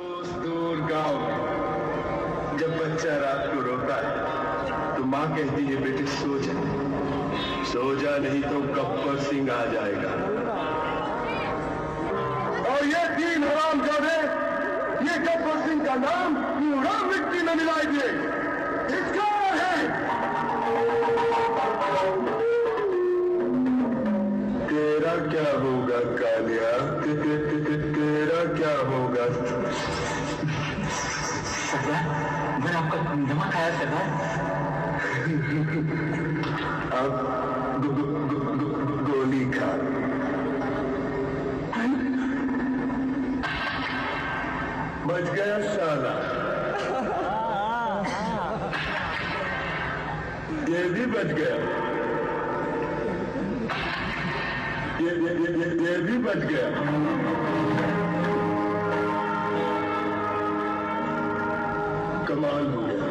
कोस दूर गांव में जब बच्चा रात को रोता है तो माँ कहती है बेटे सो जा नहीं तो गब्बर सिंह आ जाएगा। और ये तीन हरामजादे ये गब्बर सिंह का नाम पूरा मिट्टी में मिलाई दिए। इसका है तेरा क्या होगा कालिया, तेरा क्या होगा? सरदार मैंने आपका नमक खाया सरदार। अब गोली खा। बच गया साला। ये भी बच गया। ये भी बच गया। कमाल हो गया।